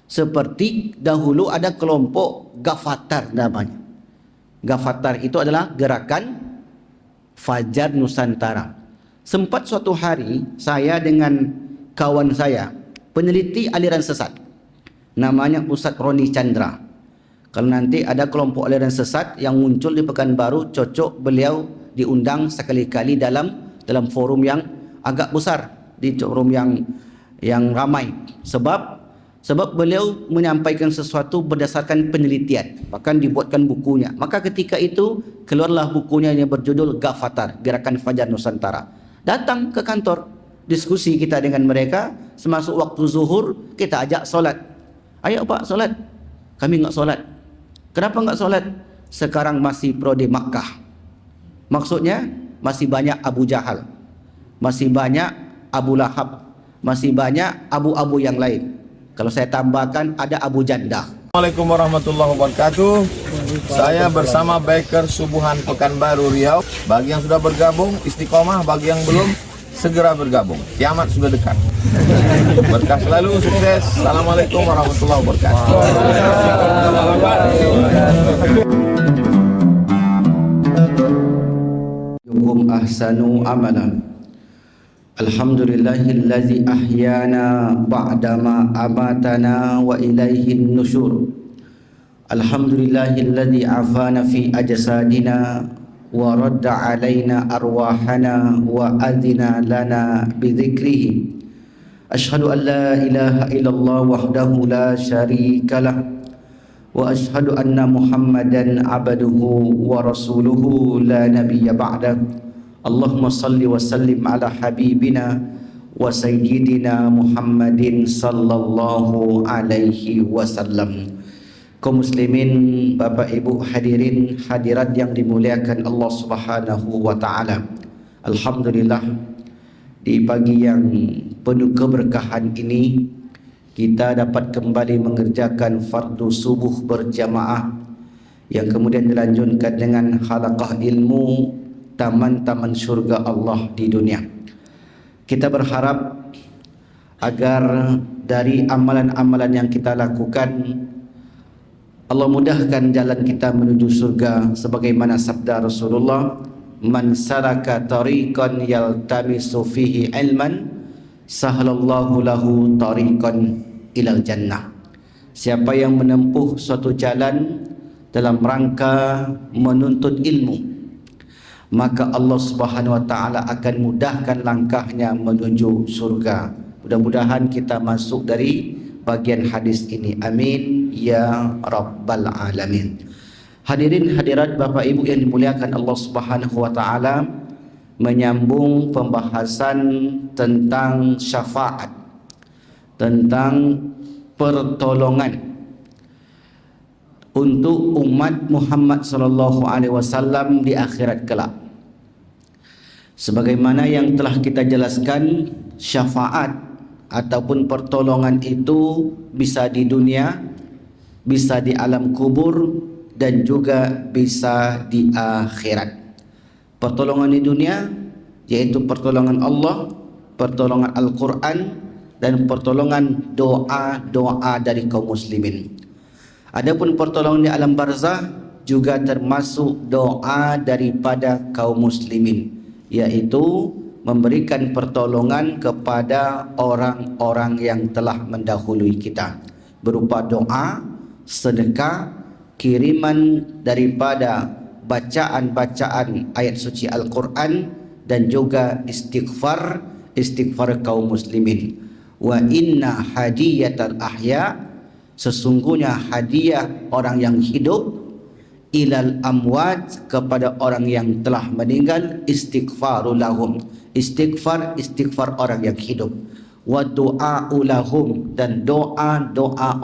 Seperti dahulu ada kelompok Gafatar namanya. Gafatar itu adalah gerakan Fajar Nusantara. Sempat suatu hari saya dengan kawan saya, peneliti aliran sesat, namanya Ustadz Roni Chandra. Kalau nanti ada kelompok aliran sesat yang muncul di Pekanbaru, cocok beliau diundang sekali-kali dalam forum yang agak besar, di forum yang ramai. Sebab beliau menyampaikan sesuatu berdasarkan penelitian, bahkan dibuatkan bukunya. Maka ketika itu keluarlah bukunya yang berjudul Gafatar, Gerakan Fajar Nusantara. Datang ke kantor, diskusi kita dengan mereka. Semasuk waktu zuhur kita ajak solat. Ayo Pak solat. Kami enggak solat. Kenapa enggak solat? Sekarang masih periode Makkah. Maksudnya masih banyak Abu Jahal, masih banyak Abu Lahab, masih banyak abu-abu yang lain. Kalau saya tambahkan ada Abu Janda. Assalamualaikum warahmatullahi wabarakatuh. Saya bersama Biker Subuhan Pekanbaru Riau. Bagi yang sudah bergabung istiqomah, bagi yang belum segera bergabung. Kiamat sudah dekat. Berkah selalu, sukses. Assalamualaikum warahmatullahi wabarakatuh. Yukum ahsanu amalan. Alhamdulillahillazi ahyana ba'dama amatana wa ilaihin nusyur. Alhamdulillahillazi afana fi ajsadina wa radda alaina arwahana wa adhina lana bidzikrihi. Ashhadu an la ilaha illallah wahdahu la syarika lah wa ashhadu anna Muhammadan abduhu wa rasuluhu la nabiyya ba'dahu. Allahumma salli wa sallim ala habibina wa sayyidina Muhammadin sallallahu alaihi wasallam. Kaum muslimin, Bapak Ibu hadirin hadirat yang dimuliakan Allah Subhanahu wa taala. Alhamdulillah, di pagi yang penuh keberkahan ini kita dapat kembali mengerjakan fardu subuh berjamaah yang kemudian dilanjutkan dengan halaqah ilmu taman-taman surga Allah di dunia. Kita berharap agar dari amalan-amalan yang kita lakukan, Allah mudahkan jalan kita menuju surga sebagaimana sabda Rasulullah, man salaka tariqan yaltamisu fihi ilman sahhalallahu lahu tariqan ilal jannah. Siapa yang menempuh suatu jalan dalam rangka menuntut ilmu, maka Allah Subhanahu wa taala akan mudahkan langkahnya menuju surga. Mudah-mudahan kita masuk dari bagian hadis ini. Amin ya rabbal alamin. Hadirin hadirat Bapak Ibu yang dimuliakan Allah Subhanahu wa taala, menyambung pembahasan tentang syafaat, tentang pertolongan untuk umat Muhammad sallallahu alaihi wasallam di akhirat kelak. Sebagaimana yang telah kita jelaskan, syafaat ataupun pertolongan itu bisa di dunia, bisa di alam kubur, dan juga bisa di akhirat. Pertolongan di dunia yaitu pertolongan Allah, pertolongan Al-Quran, dan pertolongan doa-doa dari kaum muslimin. Adapun pertolongan di alam barzah juga termasuk doa daripada kaum muslimin, yaitu memberikan pertolongan kepada orang-orang yang telah mendahului kita berupa doa, sedekah, kiriman daripada bacaan-bacaan ayat suci Al-Quran, dan juga istighfar kaum muslimin. Wa inna hadiyatal ahya, sesungguhnya hadiah orang yang hidup, ilal amwat, kepada orang yang telah meninggal, istighfarul lahum, istighfar orang yang hidup, wa du'a'u lahum, dan doa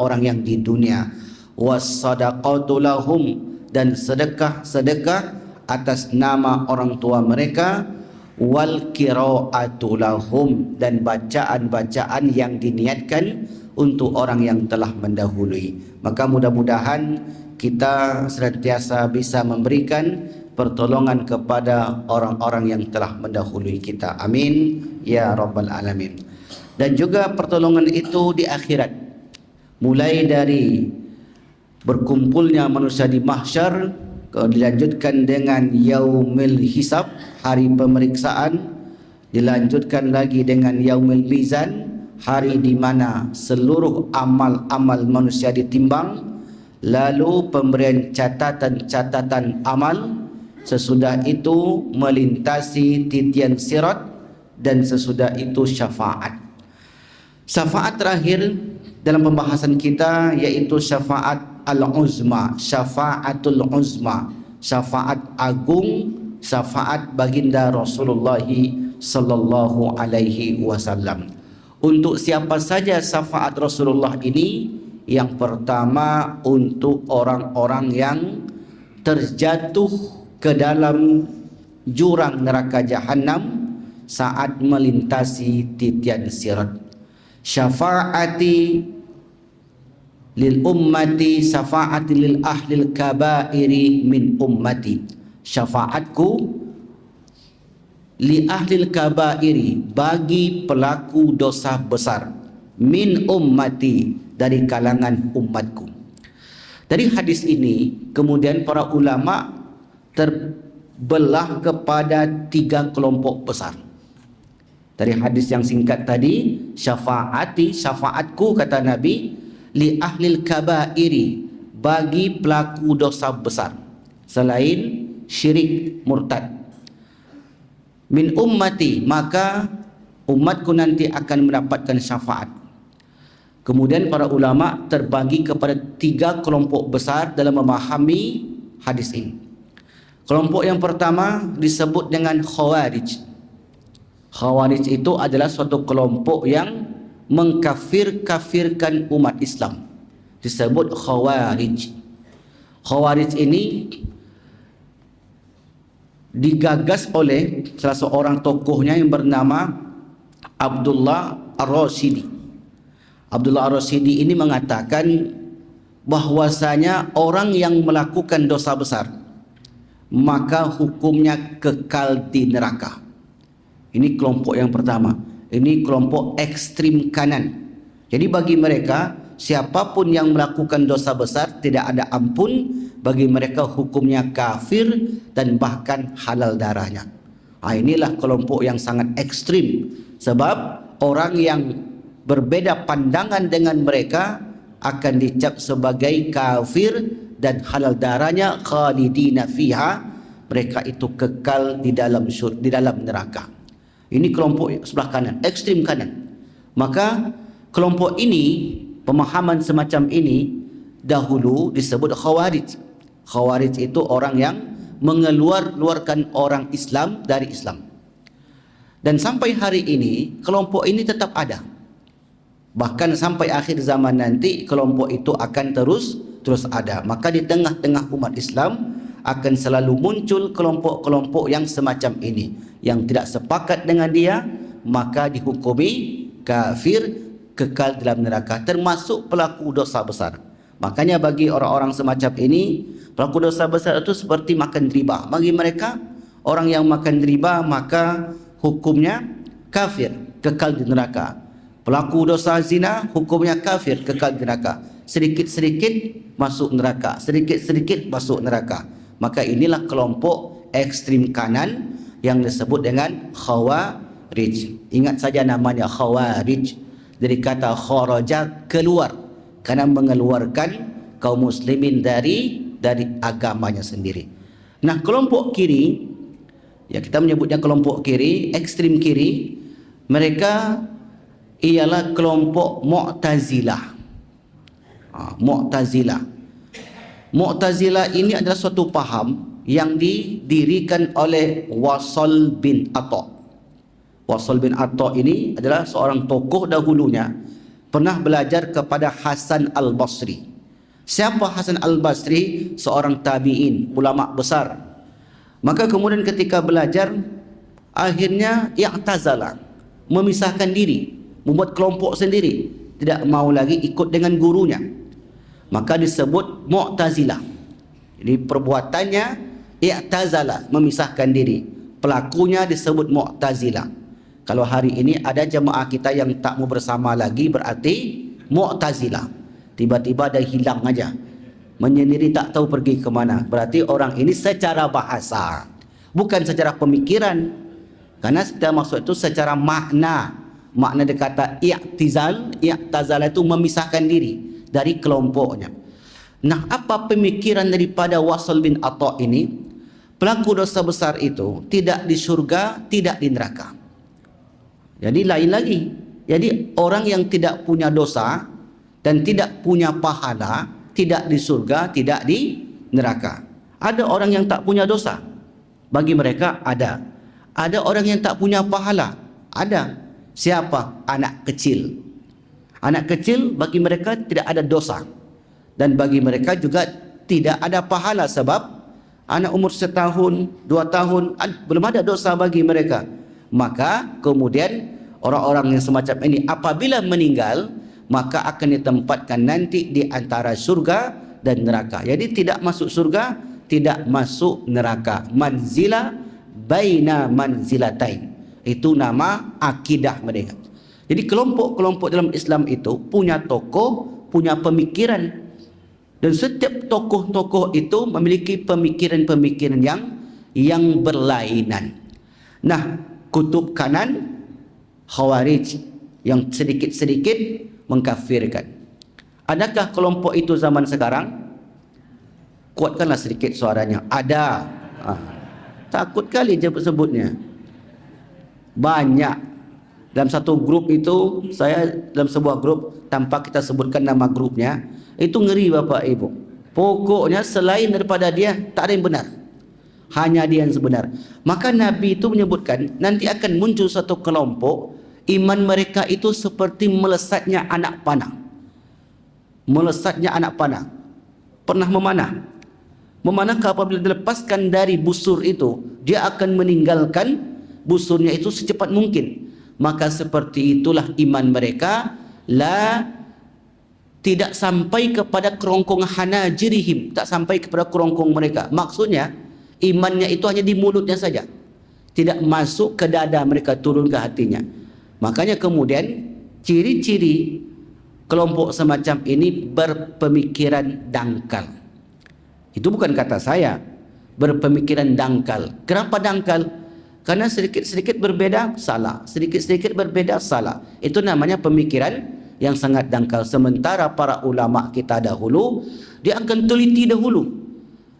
orang yang di dunia, was sadaqatu lahum, dan sedekah atas nama orang tua mereka, wal qira'atu lahum, dan bacaan yang diniatkan untuk orang yang telah mendahului. Maka mudah-mudahan kita senantiasa bisa memberikan pertolongan kepada orang-orang yang telah mendahului kita. Amin ya rabbal alamin. Dan juga pertolongan itu di akhirat. mulai dari berkumpulnya manusia di mahsyar, dilanjutkan dengan yaumil hisab, hari pemeriksaan, dilanjutkan lagi dengan yaumil mizan, hari di mana seluruh amal-amal manusia ditimbang, lalu pemberian catatan amal, sesudah itu melintasi titian sirat, dan sesudah itu syafaat. Syafaat terakhir dalam pembahasan kita yaitu syafaat al-uzma, syafaatul uzma, syafaat agung, syafaat baginda Rasulullah sallallahu alaihi wasallam. Untuk siapa saja syafaat Rasulullah ini? Yang pertama untuk orang-orang yang terjatuh ke dalam jurang neraka jahanam saat melintasi titian sirat. Syafaati lil ummati, syafaati lil ahlil kabairi min ummati. Syafaatku li ahlil kabairi, bagi pelaku dosa besar, min ummati, dari kalangan umatku. Dari hadis ini kemudian para ulama terbelah kepada 3 kelompok besar. Dari hadis yang singkat tadi, syafaati, syafaatku kata Nabi, li ahlil kabairi, bagi pelaku dosa besar selain syirik murtad. Min ummati, maka umatku nanti akan mendapatkan syafaat. Kemudian para ulama terbagi kepada 3 kelompok besar dalam memahami hadis ini. Kelompok yang pertama disebut dengan Khawarij. Khawarij itu adalah suatu kelompok yang mengkafir-kafirkan umat Islam, disebut Khawarij. Khawarij ini digagas oleh salah seorang tokohnya yang bernama Abdullah Ar-Rashidi. Abdullah Ar-Rashidi ini mengatakan bahwasanya orang yang melakukan dosa besar maka hukumnya kekal di neraka. Ini kelompok yang pertama. Ini kelompok ekstrim kanan. Jadi bagi mereka, siapapun yang melakukan dosa besar tidak ada ampun, bagi mereka hukumnya kafir dan bahkan halal darahnya. Inilah kelompok yang sangat ekstrim, sebab orang yang berbeda pandangan dengan mereka akan dicap sebagai kafir dan halal darahnya khalidina fiha, mereka itu kekal di dalam neraka. Ini kelompok sebelah kanan, ekstrim kanan. Maka kelompok ini, pemahaman semacam ini dahulu disebut Khawarij. Khawarij itu orang yang mengeluarkan orang Islam dari Islam. Dan sampai hari ini kelompok ini tetap ada. Bahkan sampai akhir zaman nanti kelompok itu akan terus ada. Maka di tengah-tengah umat Islam akan selalu muncul kelompok-kelompok yang semacam ini. Yang tidak sepakat dengan dia maka dihukumi kafir, kekal dalam neraka, termasuk pelaku dosa besar. Makanya bagi orang-orang semacam ini, pelaku dosa besar itu seperti makan riba. Bagi mereka, orang yang makan riba maka hukumnya kafir, kekal di neraka. Pelaku dosa zina hukumnya kafir, kekal di neraka. Sedikit-sedikit masuk neraka, sedikit-sedikit masuk neraka. Maka inilah kelompok ekstrim kanan yang disebut dengan Khawarij. Ingat saja namanya Khawarij, dari kata kharaja, keluar, karena mengeluarkan kaum muslimin dari agamanya sendiri. Nah, kelompok kiri, ya kita menyebutnya kelompok kiri, ekstrim kiri, mereka ialah kelompok Mu'tazilah. Mu'tazilah. Mu'tazilah ini adalah suatu paham yang didirikan oleh Wasal bin Atha. Wasal bin Atha ini adalah seorang tokoh dahulunya, pernah belajar kepada Hasan al-Basri. Siapa Hasan al-Basri? Seorang tabi'in, ulama besar. Maka kemudian ketika belajar, akhirnya i'tazala, memisahkan diri, membuat kelompok sendiri, tidak mau lagi ikut dengan gurunya. Maka disebut Mu'tazilah. Jadi perbuatannya i'tazala, memisahkan diri. Pelakunya disebut Mu'tazilah. Kalau hari ini ada jemaah kita yang tak mau bersama lagi, berarti Mu'tazilah. tiba-tiba dia hilang aja, menyendiri tak tahu pergi ke mana. Berarti orang ini secara bahasa, bukan secara pemikiran. Karena kita maksud itu secara makna. Makna dia kata i'tizal, i'tazal itu memisahkan diri dari kelompoknya. Nah, apa pemikiran daripada Wasl bin Atha ini? Pelaku dosa besar itu tidak di surga, tidak di neraka. Jadi lain lagi. Jadi orang yang tidak punya dosa dan tidak punya pahala, tidak di surga, tidak di neraka. Ada orang yang tak punya dosa, bagi mereka ada. Ada orang yang tak punya pahala, ada. Siapa? Anak kecil. Anak kecil bagi mereka tidak ada dosa, dan bagi mereka juga tidak ada pahala, sebab anak umur 1 tahun, 2 tahun belum ada dosa bagi mereka. Maka kemudian orang-orang yang semacam ini apabila meninggal, maka akan ditempatkan nanti di antara surga dan neraka. Jadi tidak masuk surga, tidak masuk neraka. Manzila baina manzilatain. Itu nama akidah mereka. Jadi kelompok-kelompok dalam Islam itu punya tokoh, punya pemikiran. Dan setiap tokoh-tokoh itu memiliki pemikiran-pemikiran yang berlainan. Nah, kutub kanan Khawarij yang sedikit-sedikit mengkafirkan. Adakah kelompok itu zaman sekarang? Kuatkanlah sedikit suaranya. Ada. Takut kali je sebutnya. Banyak. Dalam satu grup itu, saya dalam sebuah grup, tanpa kita sebutkan nama grupnya, itu ngeri Bapak Ibu. Pokoknya selain daripada dia, tak ada yang benar. Hanya dia yang sebenar. Maka Nabi itu menyebutkan, nanti akan muncul satu kelompok, iman mereka itu seperti melesatnya anak panah. Melesatnya anak panah. Pernah memanah. Memanahkah apabila dilepaskan dari busur itu, dia akan meninggalkan busurnya itu secepat mungkin. Maka seperti itulah iman mereka, tidak sampai kepada kerongkong hanajirihim, tak sampai kepada kerongkong mereka. Maksudnya imannya itu hanya di mulutnya saja, tidak masuk ke dada mereka, turun ke hatinya. Makanya kemudian ciri-ciri kelompok semacam ini berpemikiran dangkal. Itu bukan kata saya, berpemikiran dangkal. Kenapa dangkal? Karena sedikit-sedikit berbeda salah, sedikit-sedikit berbeda salah. Itu namanya pemikiran yang sangat dangkal. Sementara para ulama kita dahulu, dia akan teliti dahulu.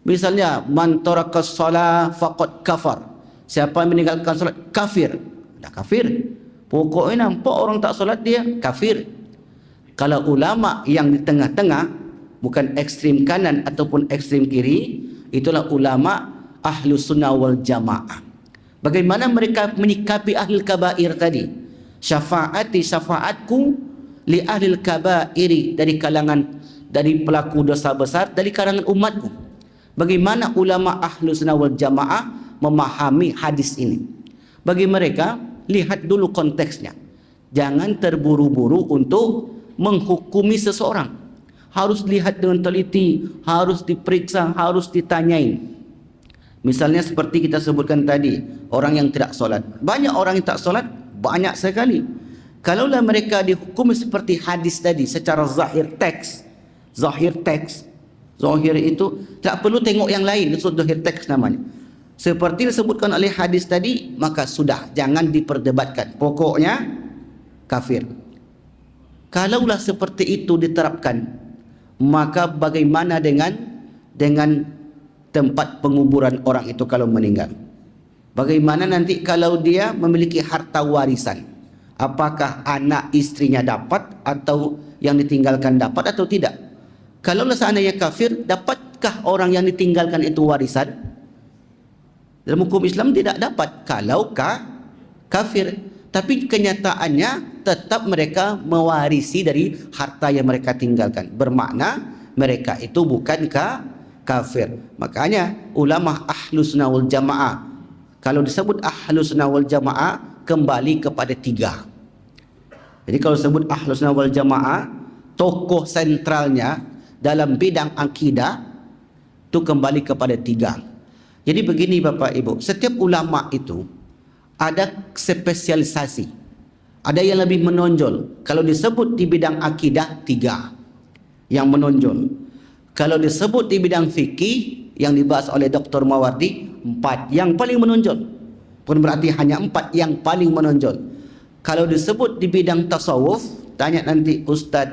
Misalnya, man tarakas shalah faqad kafar. Siapa yang meninggalkan salat kafir. Dah kafir. Pokoknya nampak orang tak salat dia kafir. Kalau ulama yang di tengah-tengah, bukan ekstrim kanan ataupun ekstrim kiri, itulah ulama ahlus sunnah wal jamaah. Bagaimana mereka menyikapi ahli kabair tadi? Syafaatku li ahli kabairi, dari kalangan, dari pelaku dosa besar, dari kalangan umatku. Bagaimana ulama ahlus sunnah wal jamaah memahami hadis ini? Bagi mereka, lihat dulu konteksnya. Jangan terburu-buru untuk menghukumi seseorang. Harus lihat dengan teliti, harus diperiksa, harus ditanyain. Misalnya seperti kita sebutkan tadi, orang yang tidak solat. Banyak orang yang tak solat, banyak sekali. Kalaulah mereka dihukumi seperti hadis tadi, secara zahir teks. Zahir teks. Zahir itu tak perlu tengok yang lain, itu zahir teks namanya. Seperti disebutkan oleh hadis tadi, maka sudah, jangan diperdebatkan. Pokoknya kafir. Kalaulah seperti itu diterapkan, maka bagaimana dengan tempat penguburan orang itu kalau meninggal? Bagaimana nanti kalau dia memiliki harta warisan? Apakah anak istrinya dapat atau yang ditinggalkan dapat atau tidak? Kalau seandainya kafir, dapatkah orang yang ditinggalkan itu warisan? Dalam hukum Islam tidak dapat kalau kafir. Tapi kenyataannya tetap mereka mewarisi dari harta yang mereka tinggalkan. Bermakna mereka itu bukan kafir. Makanya ulama ahlus sunnah wal jamaah, kalau disebut ahlus sunnah wal jamaah, kembali kepada 3. Jadi kalau disebut ahlus sunnah wal jamaah, tokoh sentralnya dalam bidang akidah itu kembali kepada 3. Jadi begini Bapak Ibu, setiap ulama itu ada spesialisasi, ada yang lebih menonjol. Kalau disebut di bidang akidah 3. yang menonjol. Kalau disebut di bidang fikih yang dibahas oleh Dr. Mawardi, 4 yang paling menonjol. Bukan berarti hanya 4 yang paling menonjol. Kalau disebut di bidang tasawuf, tanya nanti Ustaz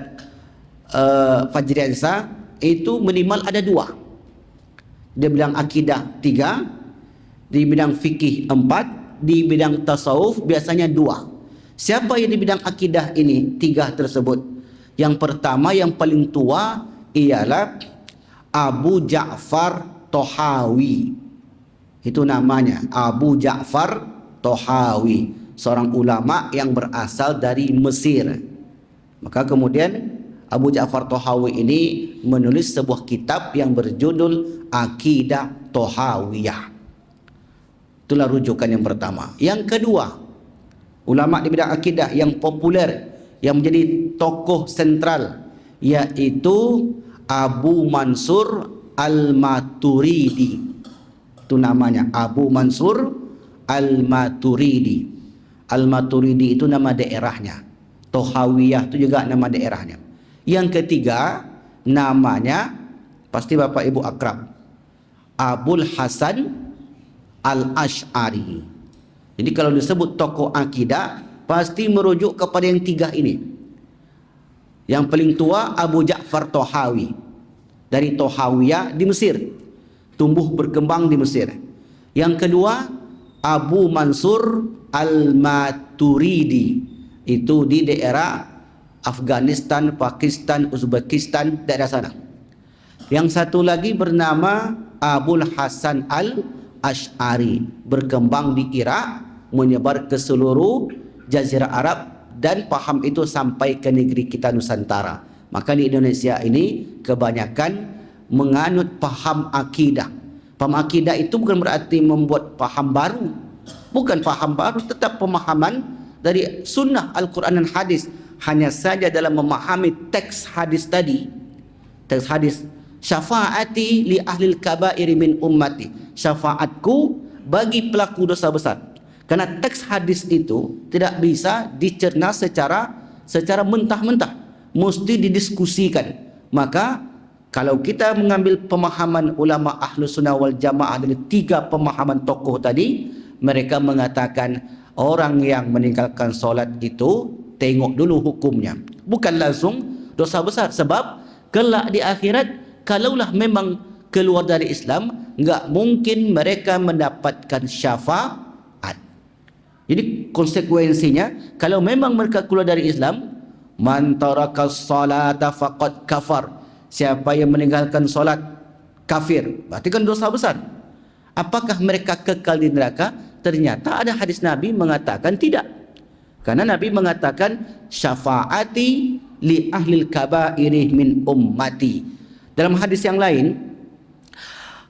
Fajriansa, itu minimal ada 2. Di bidang akidah 3, di bidang fikih 4, di bidang tasawuf biasanya 2. Siapa yang di bidang akidah ini 3 tersebut? Yang pertama yang paling tua ialah Abu Ja'far Tahawi. Itu namanya Abu Ja'far Tahawi, seorang ulama yang berasal dari Mesir. Maka kemudian Abu Ja'far Tahawi ini menulis sebuah kitab yang berjudul Aqidah Tahawiyah. Itulah rujukan yang pertama. Yang kedua, ulama di bidang akidah yang populer, yang menjadi tokoh sentral, yaitu Abu Mansur Al-Maturidi. Itu namanya Abu Mansur Al-Maturidi. Al-Maturidi itu nama daerahnya. Tahawiyah itu juga nama daerahnya. Yang ketiga, namanya pasti Bapak Ibu akrab, Abul Hasan Al-Ash'ari. Jadi kalau disebut tokoh akidah, pasti merujuk kepada yang 3 ini. Yang paling tua Abu Ja'far Tahawi, dari Tahawiyah di Mesir, tumbuh berkembang di Mesir. Yang kedua Abu Mansur Al-Maturidi, itu di daerah Afghanistan, Pakistan, Uzbekistan, daerah sana. Yang satu lagi bernama Abul Hasan Al-Ash'ari, berkembang di Irak, menyebar ke seluruh Jazirah Arab, dan paham itu sampai ke negeri kita Nusantara. Maka di Indonesia ini kebanyakan menganut paham akidah. Paham akidah itu bukan berarti membuat paham baru. Bukan paham baru, tetap pemahaman dari sunnah Al-Quran dan hadis. Hanya saja dalam memahami teks hadis tadi, teks hadis, syafaati li ahlil kabairi min ummati, syafaatku bagi pelaku dosa besar. Karena teks hadis itu tidak bisa dicerna secara mentah-mentah, mesti didiskusikan. Maka kalau kita mengambil pemahaman ulama Ahlus Sunnah wal Jamaah dari 3 pemahaman tokoh tadi, mereka mengatakan orang yang meninggalkan solat itu tengok dulu hukumnya, bukan langsung dosa besar. Sebab kelak di akhirat, kalaulah memang keluar dari Islam, enggak mungkin mereka mendapatkan syafaat. Jadi konsekuensinya, kalau memang mereka keluar dari Islam, man tarakas salata faqad kafar, siapa yang meninggalkan solat kafir, berarti kan dosa besar. Apakah mereka kekal di neraka? Ternyata ada hadis Nabi mengatakan tidak. Karena Nabi mengatakan syafaati li ahlil kabairi min ummati. Dalam hadis yang lain,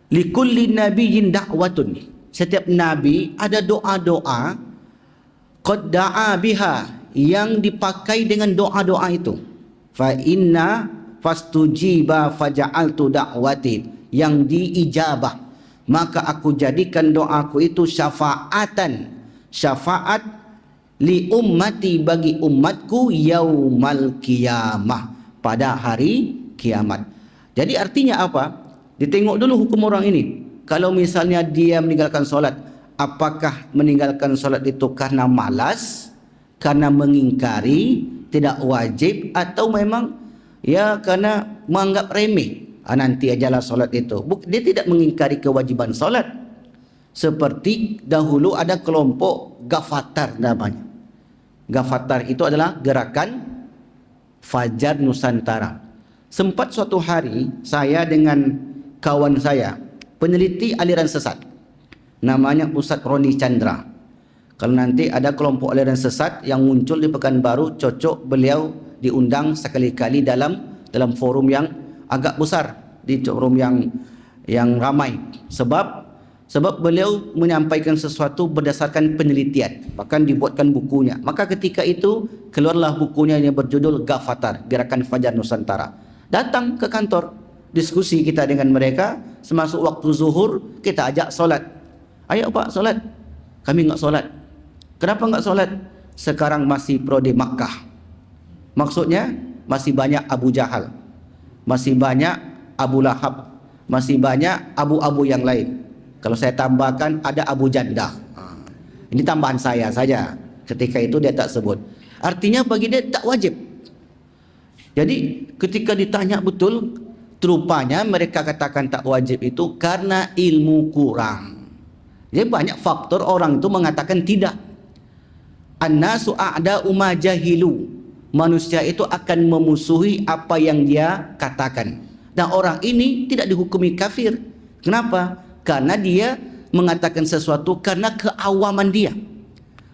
likulli nabiyyin da'watun, setiap nabi ada doa-doa qad da'a biha, yang dipakai dengan doa-doa itu. Fa inna fastujiba faja'altu da'wati, yang diijabah, maka aku jadikan doaku itu syafaatan, syafaat li ummati, bagi umatku, yaumal qiyamah, pada hari kiamat. Jadi artinya apa? Ditengok dulu hukum orang ini. Kalau misalnya dia meninggalkan solat, apakah meninggalkan solat itu karena malas, karena mengingkari, tidak wajib, atau memang ya karena menganggap remeh, nanti ajalah solat itu. Dia tidak mengingkari kewajiban solat. Seperti dahulu ada kelompok Gafatar namanya. Gafatar itu adalah gerakan Fajar Nusantara. Sempat suatu hari saya dengan kawan saya, peneliti aliran sesat, namanya Ustaz Roni Chandra. Kalau nanti ada kelompok aliran sesat yang muncul di Pekanbaru, cocok beliau diundang sekali-kali dalam forum yang agak besar, di forum yang ramai. Sebab beliau menyampaikan sesuatu berdasarkan penelitian, bahkan dibuatkan bukunya. Maka ketika itu keluarlah bukunya yang berjudul Gafatar, Gerakan Fajar Nusantara. Datang ke kantor, diskusi kita dengan mereka. Semasuk waktu zuhur, kita ajak solat. Ayo Pak solat. Kami enggak solat. Kenapa enggak solat? Sekarang masih prode Makkah. Maksudnya masih banyak Abu Jahal. masih banyak Abu Lahab, masih banyak abu-abu yang lain. Kalau saya tambahkan ada Abu Janda. Ini tambahan saya saja. Ketika itu dia tak sebut. Artinya bagi dia tak wajib. Jadi ketika ditanya betul, rupanya mereka katakan tak wajib itu karena ilmu kurang. Jadi banyak faktor orang itu mengatakan tidak. An-nasu a'da'u ma jahilu. Manusia itu akan memusuhi apa yang dia katakan. Dan orang ini tidak dihukumi kafir. Kenapa? Karena dia mengatakan sesuatu karena keawaman dia,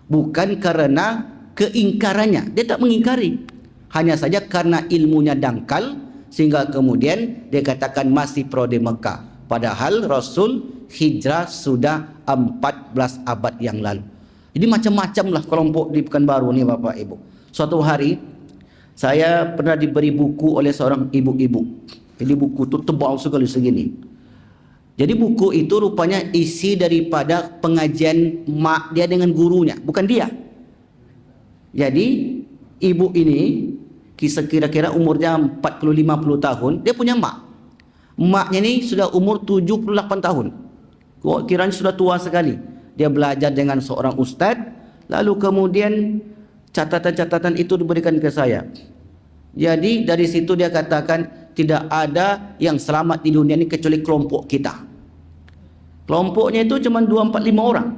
bukan karena keingkarannya. Dia tak mengingkari, hanya saja karena ilmunya dangkal, sehingga kemudian dia katakan masih pro di Mekah. Padahal Rasul hijrah sudah 14 abad yang lalu. Jadi macam-macam lah kelompok di Pekanbaru ni Bapak Ibu. Suatu hari saya pernah diberi buku oleh seorang ibu-ibu. Jadi buku itu tebal sekali segini. Jadi buku itu rupanya isi daripada pengajian mak dia dengan gurunya, bukan dia. Jadi ibu ini kisah kira-kira umurnya 40-50 tahun, dia punya mak. Maknya ni sudah umur 78 tahun. Kiranya sudah tua sekali. Dia belajar dengan seorang ustaz, lalu kemudian catatan-catatan itu diberikan ke saya. Jadi dari situ dia katakan tidak ada yang selamat di dunia ini kecuali kelompok kita. Kelompoknya itu cuma 2-4-5 orang.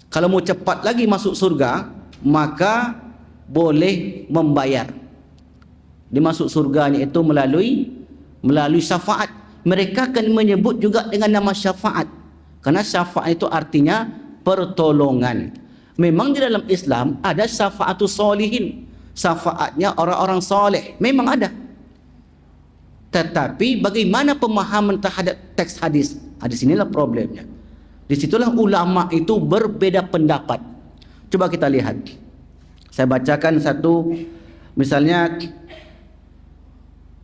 Kalau mau cepat lagi masuk surga, maka boleh membayar. Dimasuk surganya itu melalui syafaat. Mereka akan menyebut juga dengan nama syafaat. Karena syafaat itu artinya pertolongan. Memang di dalam Islam ada syafaatus solihin. Syafaatnya orang-orang soleh. Memang ada. Tetapi bagaimana pemahaman terhadap teks hadis? Hadis inilah problemnya. Disitulah ulama itu berbeda pendapat. Coba kita lihat. Saya bacakan satu, misalnya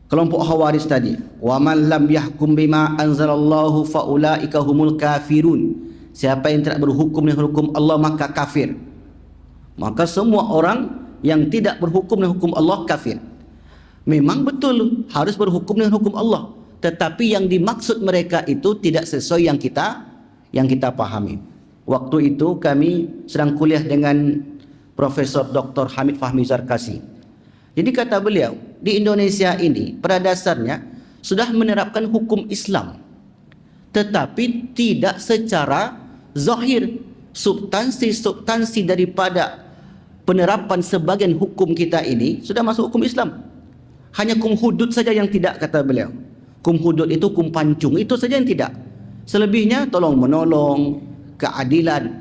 kelompok Khawarij tadi. Wa man lam yahkum bima anzalallahu faulaika humul kafirun. Siapa yang tidak berhukum dengan hukum Allah maka kafir. Maka semua orang yang tidak berhukum dengan hukum Allah kafir. Memang betul harus berhukum dengan hukum Allah, tetapi yang dimaksud mereka itu tidak sesuai yang kita pahami. Waktu itu kami sedang kuliah dengan Profesor Dr. Hamid Fahmi Zarkasi. Jadi kata beliau, di Indonesia ini pada dasarnya sudah menerapkan hukum Islam, tetapi tidak secara zahir. Substansi daripada penerapan sebagian hukum kita ini sudah masuk hukum Islam. Hanya hukum hudud saja yang tidak, kata beliau. Hukum hudud itu hukum pancung, itu saja yang tidak. Selebihnya tolong menolong, keadilan.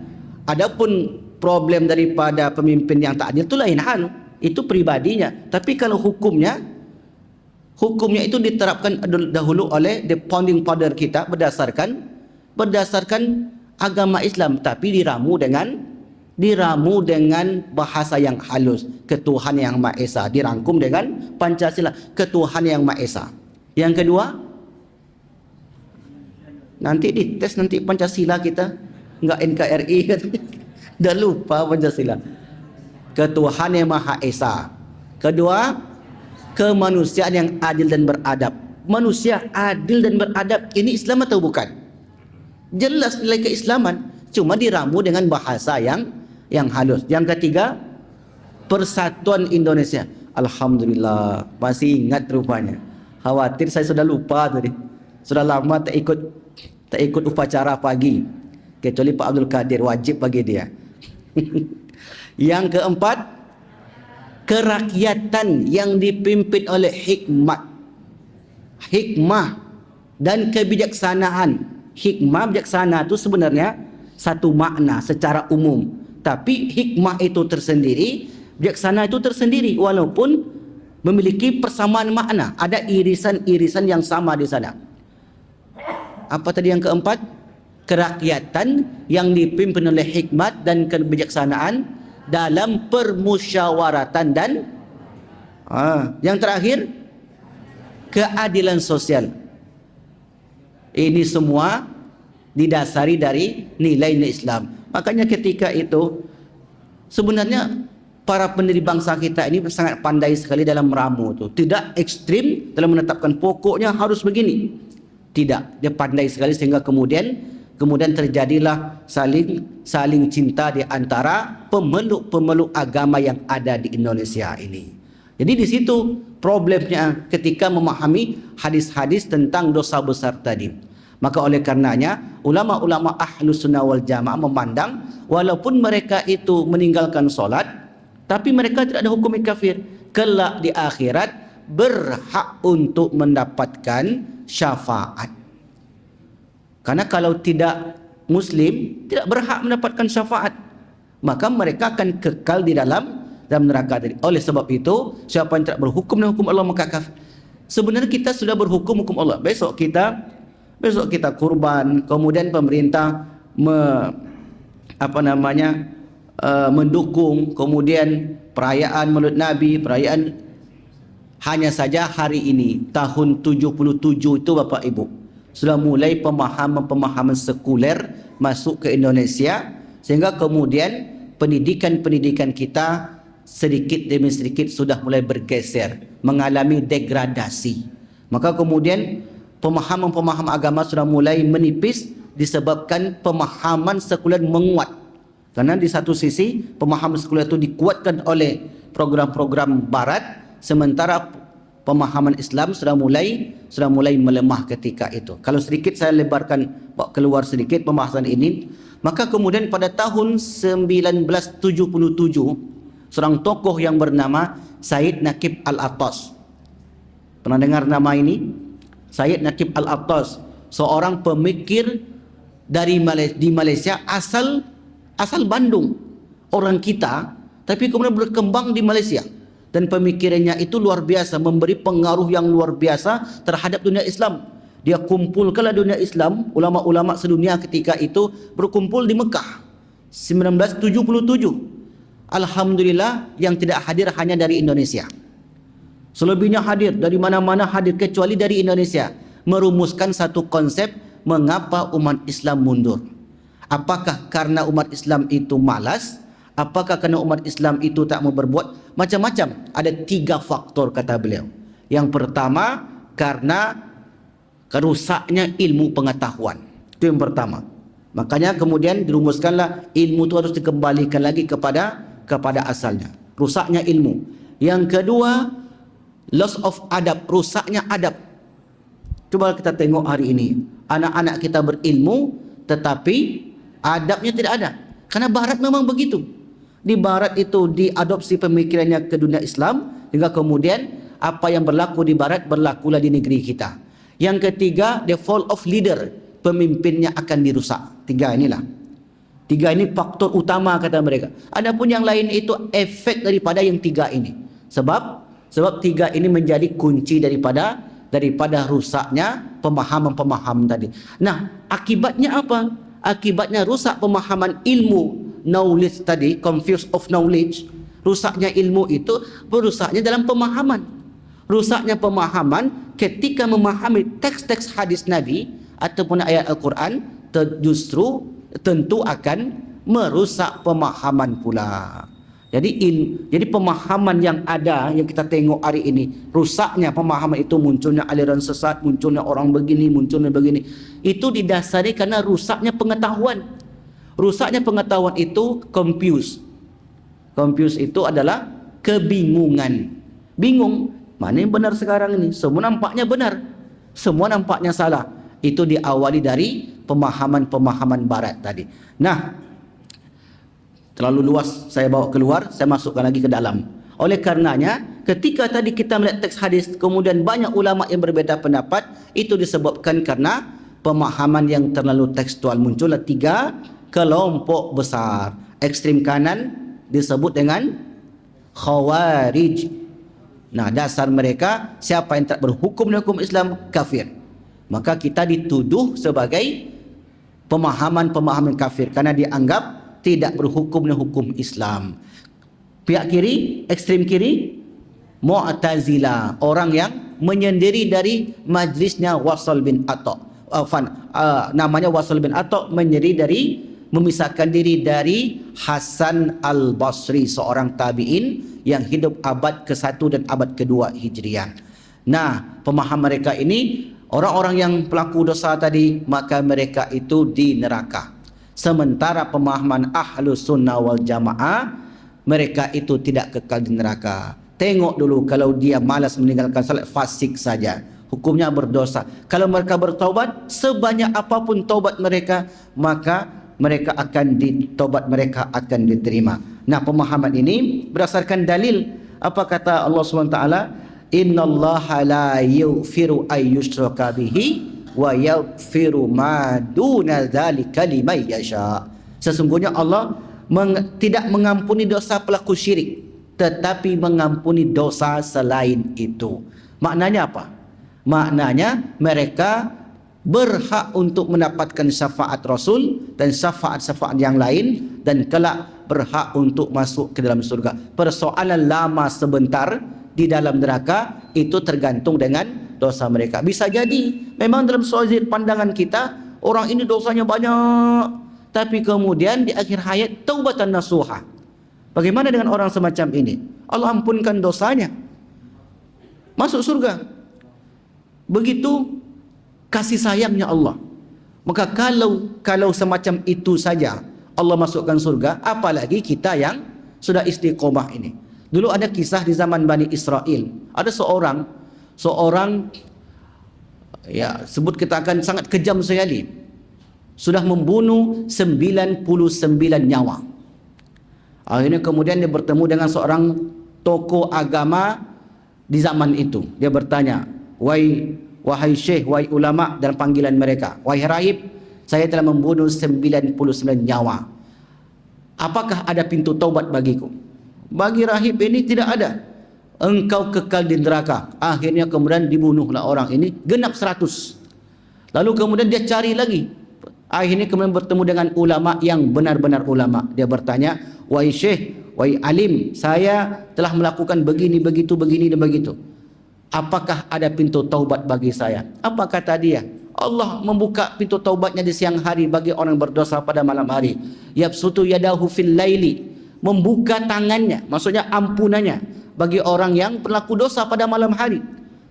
Adapun problem daripada pemimpin yang tak adil itu lain hal, itu pribadinya. Tapi kalau hukumnya itu diterapkan dahulu oleh the founding father kita berdasarkan agama Islam, tapi diramu dengan bahasa yang halus, ketuhanan yang Maha Esa, dirangkum dengan Pancasila, ketuhanan yang Maha Esa. Yang kedua, nanti dites nanti Pancasila kita enggak NKRI katanya. Dah lupa Pancasila. Ketuhanan yang Maha Esa. Kedua, kemanusiaan yang adil dan beradab. Manusia adil dan beradab ini Islam atau bukan? Jelas nilai keislaman, cuma diramu dengan bahasa yang halus. Yang ketiga, persatuan Indonesia. Alhamdulillah, masih ingat rupanya. Khawatir saya sudah lupa tadi. Sudah lama tak ikut upacara pagi. Kecuali Pak Abdul Qadir, wajib bagi dia. Yang keempat, kerakyatan yang dipimpin oleh hikmah dan kebijaksanaan. Hikmah, bijaksana itu sebenarnya satu makna secara umum, tapi hikmah itu tersendiri, bijaksana itu tersendiri, walaupun memiliki persamaan makna. Ada irisan-irisan yang sama di sana. Apa tadi yang keempat? Kerakyatan yang dipimpin oleh hikmat dan kebijaksanaan dalam permusyawaratan dan yang terakhir, keadilan sosial. Ini semua didasari dari nilai-nilai Islam. Makanya ketika itu sebenarnya para pendiri bangsa kita ini sangat pandai sekali dalam meramu tu. Tidak ekstrim dalam menetapkan pokoknya harus begini. Tidak, dia pandai sekali sehingga kemudian terjadilah saling cinta di antara pemeluk-pemeluk agama yang ada di Indonesia ini. Jadi di situ problemnya ketika memahami hadis-hadis tentang dosa besar tadi. Maka oleh karenanya ulama-ulama Ahlus Sunnah wal Jamaah memandang walaupun mereka itu meninggalkan solat, tapi mereka tidak ada hukum kafir. Kelak di akhirat berhak untuk mendapatkan syafaat. Karena kalau tidak Muslim, tidak berhak mendapatkan syafaat. Maka mereka akan kekal di dalam neraka tadi. Oleh sebab itu, siapa yang tidak berhukum dengan hukum Allah maka kafir. Sebenarnya kita sudah berhukum hukum Allah. Besok kita kurban, kemudian pemerintah mendukung, kemudian perayaan Maulid Nabi, perayaan hanya saja hari ini tahun 77 itu Bapak Ibu sudah mulai pemahaman sekuler masuk ke Indonesia, sehingga kemudian pendidikan kita sedikit demi sedikit sudah mulai bergeser, mengalami degradasi. Maka kemudian pemahaman agama sudah mulai menipis disebabkan pemahaman sekuler menguat. Karena di satu sisi pemahaman sekuler itu dikuatkan oleh program-program barat, sementara pemahaman Islam sudah mulai melemah ketika itu. Kalau sedikit saya lebarkan keluar sedikit pembahasan ini, maka kemudian pada tahun 1977 seorang tokoh yang bernama Said Naqib Al-Attas. Pernah dengar nama ini? Said Naqib Al-Attas, seorang pemikir di Malaysia, asal Bandung, orang kita, tapi kemudian berkembang di Malaysia. Dan pemikirannya itu luar biasa, memberi pengaruh yang luar biasa terhadap dunia Islam. Dia kumpulkanlah dunia Islam, ulama-ulama sedunia ketika itu berkumpul di Mekah 1977. Alhamdulillah yang tidak hadir hanya dari Indonesia. Selebihnya hadir, dari mana-mana hadir kecuali dari Indonesia. Merumuskan satu konsep mengapa umat Islam mundur. Apakah karena umat Islam itu malas? Apakah karena umat Islam itu tak mau berbuat? Macam-macam. Ada 3 faktor kata beliau. Yang pertama, karena kerusaknya ilmu pengetahuan. Itu yang pertama. Makanya kemudian dirumuskanlah ilmu itu harus dikembalikan lagi kepada asalnya. Rusaknya ilmu. Yang kedua, loss of adab, rusaknya adab. Coba kita tengok hari ini. Anak-anak kita berilmu tetapi adabnya tidak ada. Karena barat memang begitu. Di barat itu diadopsi pemikirannya ke dunia Islam, hingga kemudian apa yang berlaku di barat berlakulah di negeri kita. Yang ketiga, the fall of leader, pemimpinnya akan dirusak. 3 inilah. 3 ini faktor utama kata mereka. Adapun yang lain itu efek daripada yang 3 ini. Sebab 3 ini menjadi kunci daripada rusaknya pemahaman tadi. Nah, akibatnya apa? Akibatnya rusak pemahaman ilmu, knowledge tadi, confuse of knowledge. Rusaknya ilmu itu berusaknya dalam pemahaman. Rusaknya pemahaman ketika memahami teks-teks hadis Nabi ataupun ayat Al-Quran, justru tentu akan merusak pemahaman pula. Jadi pemahaman yang ada yang kita tengok hari ini, rusaknya pemahaman itu, munculnya aliran sesat, munculnya orang begini, munculnya begini, itu didasari karena rusaknya pengetahuan. Rusaknya pengetahuan itu confuse. Confuse itu adalah kebingungan. Bingung, mana yang benar sekarang ini? Semua nampaknya benar, semua nampaknya salah. Itu diawali dari pemahaman barat tadi. Nah, terlalu luas saya bawa keluar, saya masukkan lagi ke dalam. Oleh karenanya, ketika tadi kita melihat teks hadis, kemudian banyak ulama yang berbeza pendapat, itu disebabkan karena pemahaman yang terlalu tekstual. Muncullah 3 kelompok besar. Ekstrim kanan disebut dengan Khawarij. Nah, dasar mereka, siapa yang tak berhukum dengan hukum Islam, kafir. Maka kita dituduh sebagai pemahaman kafir karena dianggap tidak berhukum dengan hukum Islam. Pihak kiri, ekstrem kiri, Mu'tazilah, orang yang menyendiri dari majlisnya Wasal bin Atha. Namanya Wasal bin Atha, menyendiri memisahkan diri dari Hasan Al-Basri, seorang tabi'in yang hidup abad ke-1 dan abad ke-2 Hijriah. Nah, pemahaman mereka ini, orang-orang yang pelaku dosa tadi, maka mereka itu di neraka. Sementara pemahaman Ahlus Sunnah wal Jamaah, mereka itu tidak kekal di neraka. Tengok dulu, kalau dia malas meninggalkan salat, fasik saja, hukumnya berdosa. Kalau mereka bertaubat, sebanyak apapun taubat mereka, maka mereka akan ditaubat mereka akan diterima. Nah, pemahaman ini berdasarkan dalil. Apa kata Allah SWT? Innallaha la yaghfiru ay yushraka bihi wa yaghfiru ma duna dzalika liman yasha. Sesungguhnya Allah tidak mengampuni dosa pelaku syirik, tetapi mengampuni dosa selain itu. Maknanya apa? Maknanya mereka berhak untuk mendapatkan syafaat Rasul dan syafaat-syafaat yang lain, dan kelak berhak untuk masuk ke dalam surga. Persoalan lama sebentar di dalam neraka itu tergantung dengan dosa mereka. Bisa jadi memang dalam sudut pandangan kita orang ini dosanya banyak, tapi kemudian di akhir hayat taubatan nasuha. Bagaimana dengan orang semacam ini? Allah ampunkan dosanya, masuk surga. Begitu kasih sayangnya Allah. Maka kalau semacam itu saja Allah masukkan surga, apalagi kita yang sudah istiqomah ini. Dulu ada kisah di zaman Bani Israel. Ada seorang ya, sebut kita akan sangat kejam sekali, sudah membunuh 99 nyawa. Akhirnya kemudian dia bertemu dengan seorang tokoh agama di zaman itu. Dia bertanya, wahai syekh, wahai ulama, dan panggilan mereka, wahai rahib, saya telah membunuh 99 nyawa. Apakah ada pintu taubat bagiku? Bagi rahib ini tidak ada. Engkau kekal di neraka. Akhirnya kemudian dibunuhlah orang ini, genap 100. Lalu kemudian dia cari lagi. Akhirnya kemudian bertemu dengan ulama yang benar-benar ulama. Dia bertanya, wahai syekh, wahai alim, saya telah melakukan begini, begitu, begini dan begitu. Apakah ada pintu taubat bagi saya? Apa kata dia? Allah membuka pintu taubatnya di siang hari bagi orang berdosa pada malam hari. Yabsutu yadahu fil laili, membuka tangannya, maksudnya ampunannya bagi orang yang berlaku dosa pada malam hari,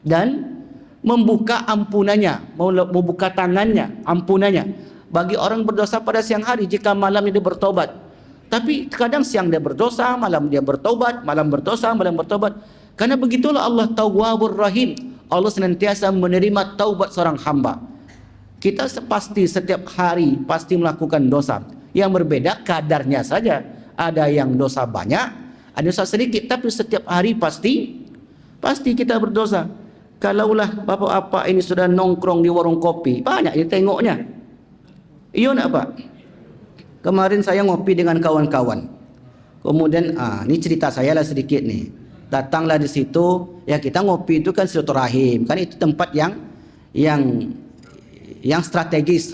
dan membuka ampunannya, membuka tangannya, ampunannya bagi orang berdosa pada siang hari jika malamnya dia bertobat. Tapi kadang siang dia berdosa, malam dia bertobat, malam berdosa, malam bertobat. Karena begitulah Allah Tawwabur Rahim. Allah senantiasa menerima taubat seorang hamba. Kita pasti setiap hari pasti melakukan dosa. Yang berbeda kadarnya saja. Ada yang dosa banyak, ada dosa sedikit, tapi setiap hari pasti kita berdosa. Kalaulah bapak-bapak ini sudah nongkrong di warung kopi, banyak dia tengoknya. Iya nak Pak? Kemarin saya ngopi dengan kawan-kawan. Kemudian ini cerita saya lah sedikit nih. Datanglah di situ, ya kita ngopi itu kan silaturahim, kan itu tempat yang strategis.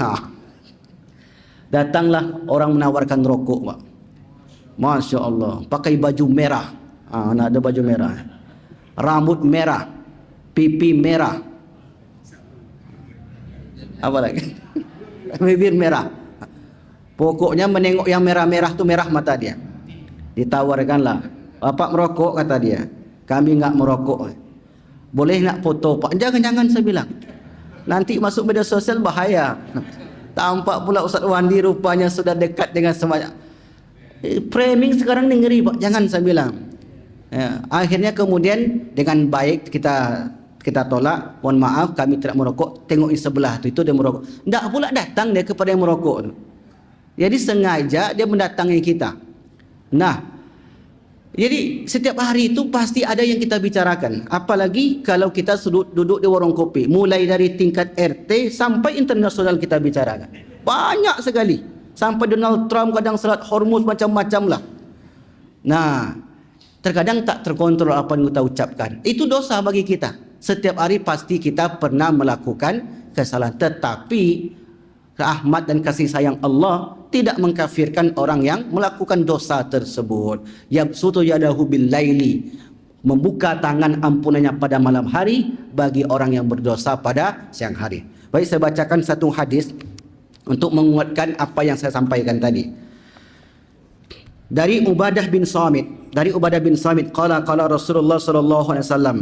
Datanglah orang menawarkan rokok, Pak. Masya Allah, pakai baju merah, ada baju merah, rambut merah, pipi merah, apa lagi? Bibir merah. Pokoknya menengok yang merah-merah tu merah mata dia. Ditawarkanlah, Bapak merokok, kata dia. Kami enggak merokok. Boleh enggak foto Pak? Jangan-jangan saya bilang. Nanti masuk media sosial bahaya. Tampak pula Ustaz Wandi rupanya sudah dekat dengan semuanya. Framing sekarang ni ngeri Pak. Jangan, saya bilang. Ya, akhirnya kemudian dengan baik kita tolak. Mohon maaf, kami tidak merokok. Tengok di sebelah tu, itu dia merokok. Enggak pula datang dia kepada yang merokok tu. Jadi sengaja dia mendatangi kita. Nah, jadi setiap hari itu pasti ada yang kita bicarakan. Apalagi kalau kita duduk di warung kopi, mulai dari tingkat RT sampai internasional kita bicarakan. Banyak sekali. Sampai Donald Trump kadang selat Hormuz, macam-macam lah. Nah, terkadang tak terkontrol apa yang kita ucapkan. Itu dosa bagi kita. Setiap hari pasti kita pernah melakukan kesalahan. Tetapi rahmat dan kasih sayang Allah tidak mengkafirkan orang yang melakukan dosa tersebut. Yabsutu yadahu bil laili, membuka tangan ampunannya pada malam hari bagi orang yang berdosa pada siang hari. Baik, saya bacakan satu hadis. untuk menguatkan apa yang saya sampaikan tadi. Dari Ubadah bin Samit, qala Rasulullah sallallahu alaihi wasallam,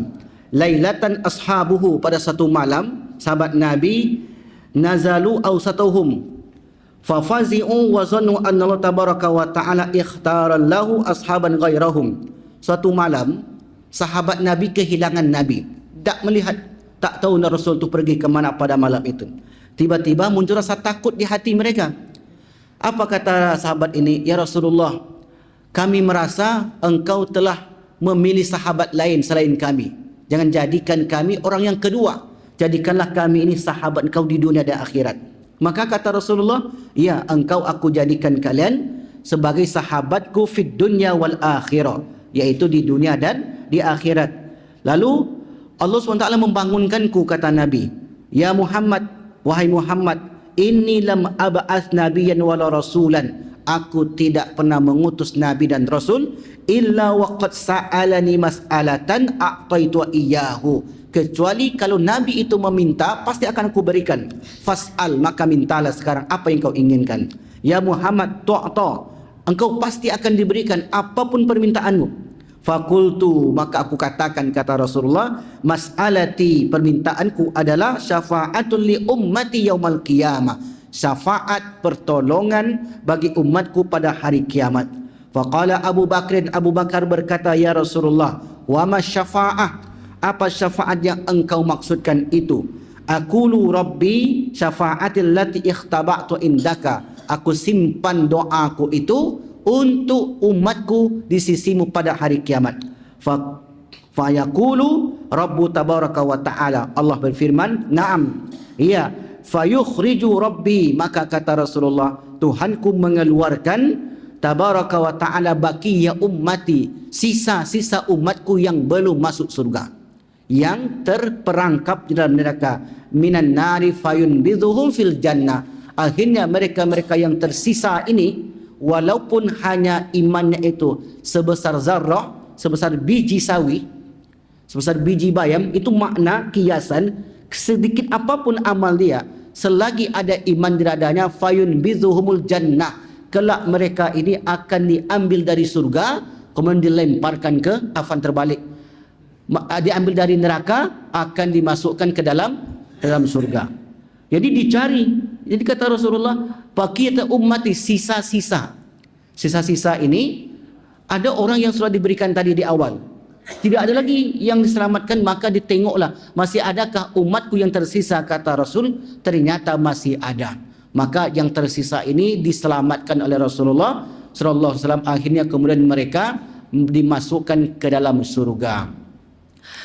lailatan ashabuhu, pada satu malam sahabat Nabi, nazalu awsatuhum fafazi'u wa zannu anna Allah tabaraka wa ta'ala ikhtara lahu ashaban ghairahum. Suatu malam sahabat Nabi kehilangan Nabi, tak melihat, tak tahu Rasul itu pergi ke mana pada malam itu. Tiba-tiba muncul rasa takut di hati mereka. Apa kata sahabat ini? Ya Rasulullah, kami merasa engkau telah memilih sahabat lain selain kami. Jangan jadikan kami orang yang kedua. Jadikanlah kami ini sahabat engkau di dunia dan akhirat. Maka kata Rasulullah, ya, engkau aku jadikan kalian sebagai sahabatku fid dunya wal akhirah, yaitu di dunia dan di akhirat. Lalu Allah SWT membangunkanku, kata Nabi, ya Muhammad, wahai Muhammad, inni lam ab'ats nabiyyan wala rasulan, aku tidak pernah mengutus nabi dan rasul, illa waqad sa'alani mas'alatan a'taitu iyyahu, kecuali kalau nabi itu meminta pasti akan aku berikan. Fas'al, maka mintalah sekarang apa yang kau inginkan. Ya Muhammad, tu'ta, engkau pasti akan diberikan apapun permintaanmu. Fakultu, maka aku katakan, kata Rasulullah, mas'alati, permintaanku adalah syafa'atul li ummati yaumal qiyamah, syafaat pertolongan bagi umatku pada hari kiamat. Faqala Abu Bakrin, Abu Bakar berkata, ya Rasulullah, wa ma syafa'ah, apa syafaat yang engkau maksudkan itu? Aqulu rabbi syafa'atil lati ikhtaba'tu indaka, aku simpan doaku itu untuk umatku di sisimu pada hari kiamat. Fayaqulu rabbu tabaraka wa ta'ala, Allah berfirman, na'am, iya, fayukhriju rabbi, maka kata Rasulullah, Tuhanku mengeluarkan tabaraka wa ta'ala baqiya ummati, sisa-sisa umatku yang belum masuk surga, yang terperangkap di dalam neraka, minan nari fayunbidhuhum fil jannah. Akhirnya mereka-mereka yang tersisa ini, walaupun hanya imannya itu sebesar zarrah, sebesar biji sawi, sebesar biji bayam, itu makna kiasan, sedikit apapun amal dia, selagi ada iman di dadanya, fayunbidhuhumul jannah, kelak mereka ini akan diambil dari surga, kemudian dilemparkan ke kafan terbalik, diambil dari neraka, akan dimasukkan ke dalam surga. Jadi dicari. Jadi kata Rasulullah, baqiyat ummati, sisa-sisa. Sisa-sisa ini ada orang yang sudah diberikan tadi di awal, tidak ada lagi yang diselamatkan, maka ditengoklah, masih adakah umatku yang tersisa? Kata Rasul, ternyata masih ada. Maka yang tersisa ini diselamatkan oleh Rasulullah sallallahu alaihi wasallam. Akhirnya kemudian mereka dimasukkan ke dalam surga.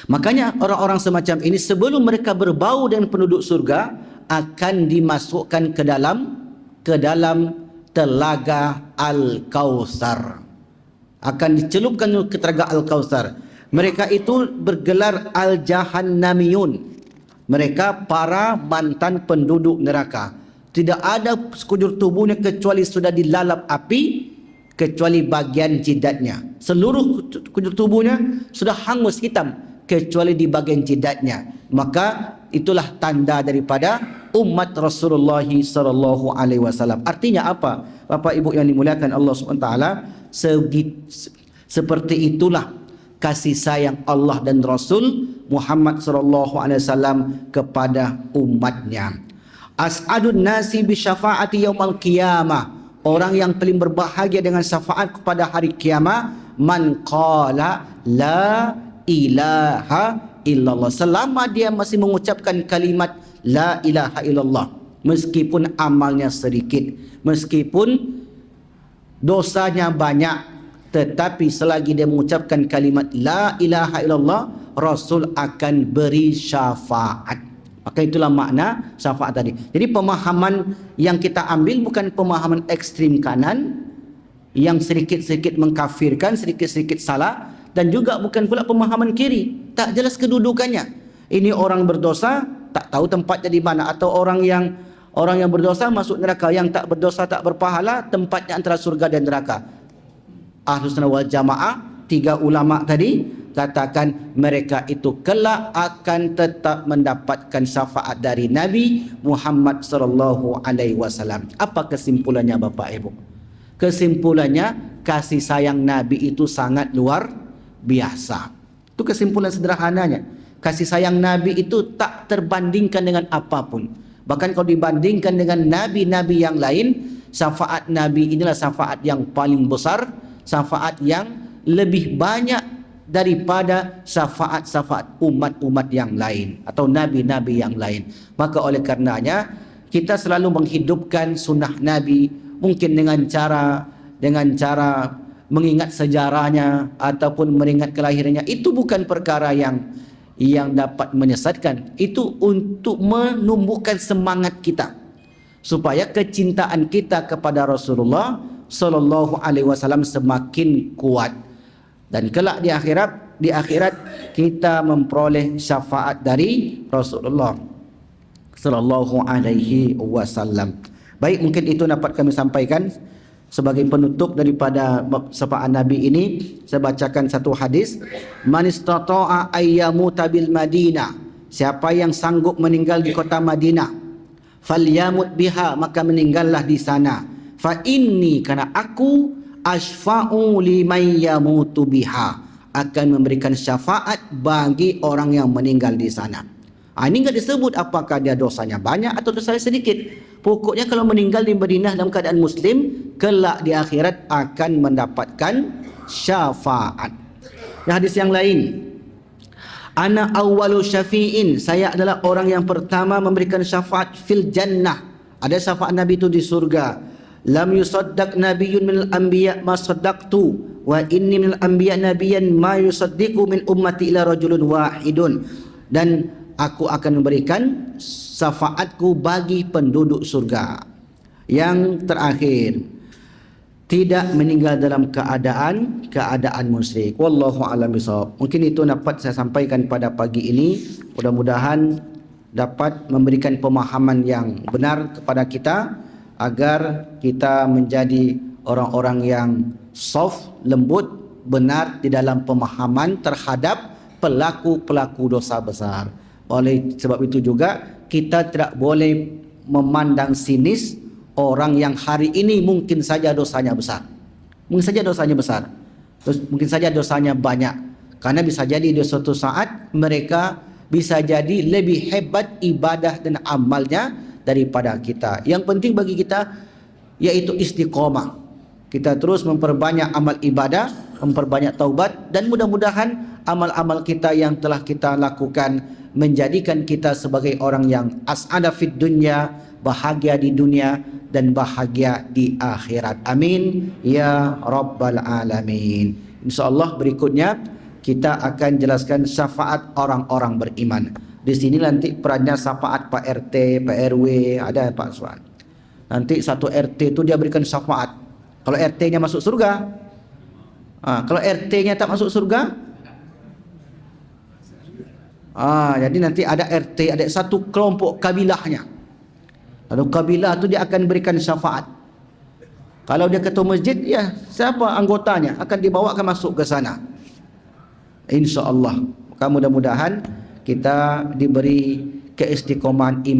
Makanya orang-orang semacam ini sebelum mereka berbau dengan penduduk surga, akan dimasukkan ke dalam telaga Al-Kautsar, akan dicelupkan ke telaga Al-Kautsar. Mereka itu bergelar Al-Jahannamiyun, mereka para mantan penduduk neraka. Tidak ada sekujur tubuhnya kecuali sudah dilalap api, kecuali bagian jidatnya. Seluruh sekujur tubuhnya sudah hangus hitam, kecuali di bagian jidatnya. Maka itulah tanda daripada umat Rasulullah sallallahu alaihi wasallam. Artinya apa? Bapak Ibu yang dimuliakan Allah Subhanahu wa taala, seperti itulah kasih sayang Allah dan Rasul Muhammad sallallahu alaihi wasallam kepada umatnya. As'adun nasi bi syafaati yaumal qiyamah, orang yang paling berbahagia dengan syafaat kepada hari kiamat, man qala la ilaha illallah, selama dia masih mengucapkan kalimat la ilaha illallah, meskipun amalnya sedikit, meskipun dosanya banyak, tetapi selagi dia mengucapkan kalimat la ilaha illallah, Rasul akan beri syafaat. Maka itulah makna syafaat tadi. Jadi pemahaman yang kita ambil bukan pemahaman ekstrim kanan yang sedikit-sedikit mengkafirkan, sedikit-sedikit salah, dan juga bukan pula pemahaman kiri, tak jelas kedudukannya. Ini orang berdosa, tak tahu tempatnya di mana, atau orang yang berdosa masuk neraka, yang tak berdosa tak berpahala tempatnya antara surga dan neraka. Ahlus Sunnah wal Jamaah, tiga ulama tadi katakan mereka itu kelak akan tetap mendapatkan syafaat dari Nabi Muhammad sallallahu alaihi wasallam. Apa kesimpulannya Bapak Ibu? Kesimpulannya, kasih sayang Nabi itu sangat luar biasa. Itu kesimpulan sederhananya. Kasih sayang Nabi itu tak terbandingkan dengan apapun. Bahkan kalau dibandingkan dengan nabi-nabi yang lain, syafaat Nabi inilah syafaat yang paling besar, syafaat yang lebih banyak daripada syafaat-syafaat umat-umat yang lain atau nabi-nabi yang lain. Maka oleh karenanya kita selalu menghidupkan sunnah Nabi, mungkin dengan cara mengingat sejarahnya ataupun mengingat kelahirannya. Itu bukan perkara yang dapat menyesatkan. Itu untuk menumbuhkan semangat kita supaya kecintaan kita kepada Rasulullah sallallahu alaihi wasallam semakin kuat. Dan kelak di akhirat kita memperoleh syafaat dari Rasulullah sallallahu alaihi wasallam. Baik, mungkin itu dapat kami sampaikan sebagai penutup daripada sapaan Nabi ini. Saya bacakan satu hadis. Man istata'a ayyamuta bil Madinah, siapa yang sanggup meninggal di kota Madinah, falyamut biha, maka meninggallah di sana. Fa inni, karena aku asfa'u liman yamutu biha, akan memberikan syafaat bagi orang yang meninggal di sana. Ini enggak disebut apakah dia dosanya banyak atau dosanya sedikit. Pokoknya kalau meninggal di Madinah dalam keadaan muslim, kelak di akhirat akan mendapatkan syafaat. Hadis yang lain, ana awwalu syafi'in, saya adalah orang yang pertama memberikan syafaat fil jannah. Ada syafaat Nabi itu di surga. Lam yusaddaq nabiyyun minal anbiya ma saddaqtu wa inni minal anbiya nabiyyan ma yusaddiqu min ummati ila rajulun wahidun. Dan aku akan memberikan syafaatku bagi penduduk surga. Yang terakhir, tidak meninggal dalam keadaan musyrik. Wallahu a'lam bishawab. Mungkin itu dapat saya sampaikan pada pagi ini. Mudah-mudahan dapat memberikan pemahaman yang benar kepada kita, agar kita menjadi orang-orang yang soft, lembut, benar di dalam pemahaman terhadap pelaku-pelaku dosa besar. Oleh sebab itu juga kita tidak boleh memandang sinis orang yang hari ini mungkin saja dosanya besar. Mungkin saja dosanya besar. Terus mungkin saja dosanya banyak. Karena bisa jadi di suatu saat mereka bisa jadi lebih hebat ibadah dan amalnya daripada kita. Yang penting bagi kita yaitu istiqomah. Kita terus memperbanyak amal ibadah, memperbanyak taubat, dan mudah-mudahan amal-amal kita yang telah kita lakukan menjadikan kita sebagai orang yang as'ada fid dunya, bahagia di dunia dan bahagia di akhirat. Amin ya rabbal alamin. Insyaallah berikutnya kita akan jelaskan syafaat orang-orang beriman. Di sini nanti perannya syafaat Pak RT, Pak RW, ada Pak Suan. Nanti satu RT itu dia berikan syafaat. Kalau RT-nya masuk surga, kalau RT-nya tak masuk surga, jadi nanti ada RT, ada satu kelompok kabilahnya. Lalu kabilah itu dia akan berikan syafaat. Kalau dia ketua masjid, ya siapa anggotanya akan dibawa ke masuk ke sana. InsyaAllah. Maka mudah-mudahan kita diberi keistiqomahan iman.